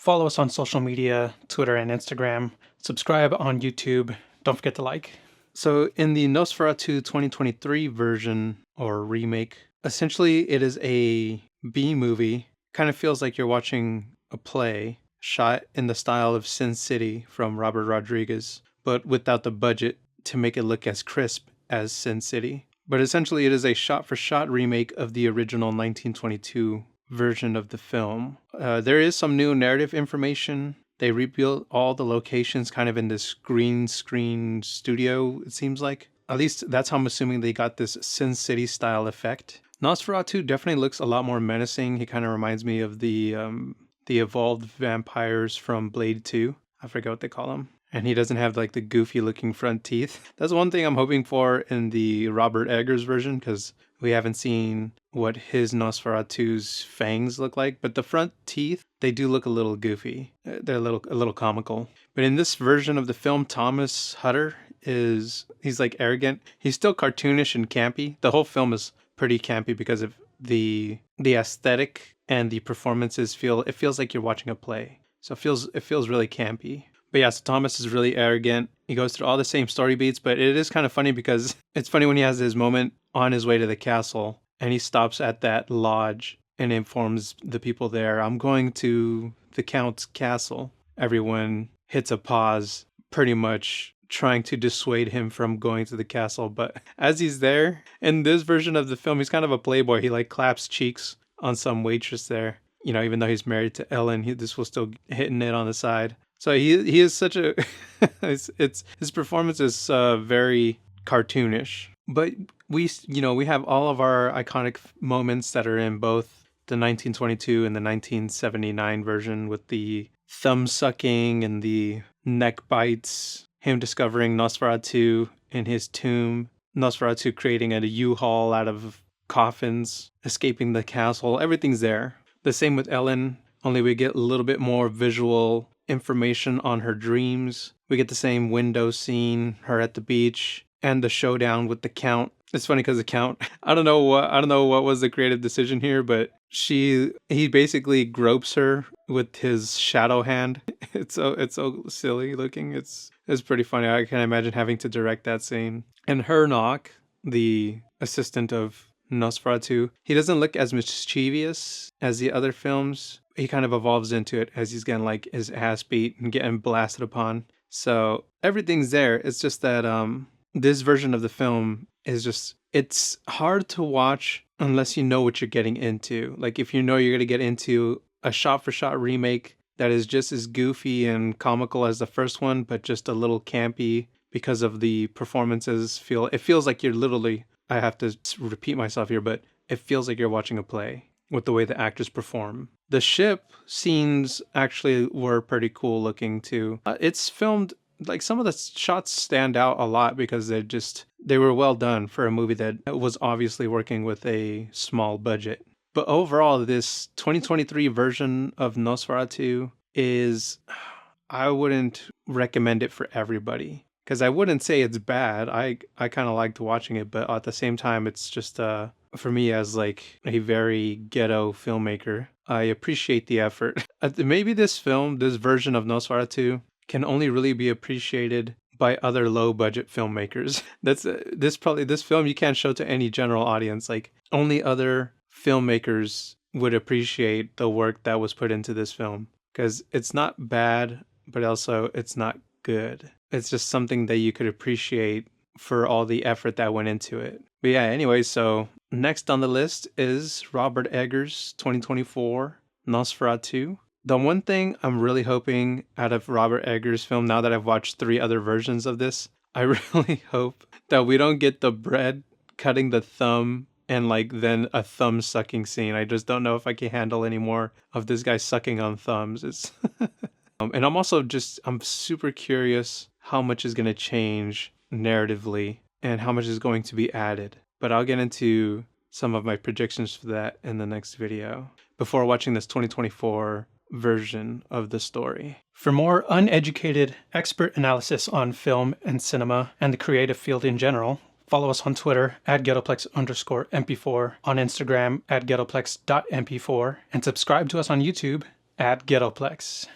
Follow us on social media, Twitter and Instagram. Subscribe on YouTube. Don't forget to like. So in the Nosferatu 2023 version or remake, essentially it is a B movie. Kind of feels like you're watching a play shot in the style of Sin City from Robert Rodriguez, but without the budget to make it look as crisp as Sin City. But essentially it is a shot-for-shot remake of the original 1922 version of the film. There is some new narrative information. They rebuilt all the locations kind of in this green screen studio, it seems like. At least that's how I'm assuming they got this Sin City style effect. Nosferatu definitely looks a lot more menacing. He kind of reminds me of the evolved vampires from Blade 2. I forget what they call them. And he doesn't have like the goofy looking front teeth. That's one thing I'm hoping for in the Robert Eggers version, because we haven't seen what his Nosferatu's fangs look like. But the front teeth, they do look a little goofy. They're a little comical. But in this version of the film, Thomas Hutter he's like arrogant. He's still cartoonish and campy. The whole film is pretty campy because of the aesthetic and the performances. It feels like you're watching a play. So it feels really campy. But yeah, so Thomas is really arrogant. He goes through all the same story beats, but it is kind of funny because it's funny when he has his moment on his way to the castle and he stops at that lodge and informs the people there, I'm going to the Count's castle. Everyone hits a pause, pretty much trying to dissuade him from going to the castle. But as he's there, in this version of the film, he's kind of a playboy. He like claps cheeks on some waitress there. You know, even though he's married to Ellen, this was still hitting it on the side. So he is such a his performance is very cartoonish. But we have all of our iconic moments that are in both the 1922 and the 1979 version, with the thumb sucking and the neck bites, him discovering Nosferatu in his tomb, Nosferatu creating a U-Haul out of coffins, escaping the castle. Everything's there. The same with Ellen, only we get a little bit more visual information on her dreams. We get the same window scene, her at the beach, and the showdown with the Count. It's funny because the Count, I don't know what was the creative decision here, but he basically gropes her with his shadow hand. It's so silly looking. It's pretty funny. I can imagine having to direct that scene. And Hernok, the assistant of Nosferatu, he doesn't look as mischievous as the other films. He kind of evolves into it as he's getting like his ass beat and getting blasted upon. So everything's there. It's just that this version of the film is it's hard to watch unless you know what you're getting into. Like if you know you're going to get into a shot-for-shot remake that is just as goofy and comical as the first one, but just a little campy because of the performances. It feels like you're literally, I have to repeat myself here, but it feels like you're watching a play with the way the actors perform. The ship scenes actually were pretty cool looking too. It's filmed, like some of the shots stand out a lot because they were well done for a movie that was obviously working with a small budget. But overall, this 2023 version of Nosferatu I wouldn't recommend it for everybody. Because I wouldn't say it's bad. I kind of liked watching it, but at the same time, it's just for me as like a very ghetto filmmaker, I appreciate the effort. Maybe this version of Nosferatu, can only really be appreciated by other low budget filmmakers. This film you can't show to any general audience. Like only other filmmakers would appreciate the work that was put into this film, because it's not bad, but also it's not good. It's just something that you could appreciate for all the effort that went into it. But yeah, anyway, so next on the list is Robert Eggers' 2024 Nosferatu. The one thing I'm really hoping out of Robert Eggers' film, now that I've watched 3 other versions of this, I really hope that we don't get the bread cutting the thumb and like then a thumb sucking scene. I just don't know if I can handle any more of this guy sucking on thumbs. It's and I'm super curious how much is going to change narratively and how much is going to be added. But I'll get into some of my predictions for that in the next video before watching this 2024 version of the story. For more uneducated expert analysis on film and cinema and the creative field in general, follow us on Twitter at @ghettoplex_mp4, on Instagram at ghettoplex.mp4, and subscribe to us on YouTube at Ghettoplex.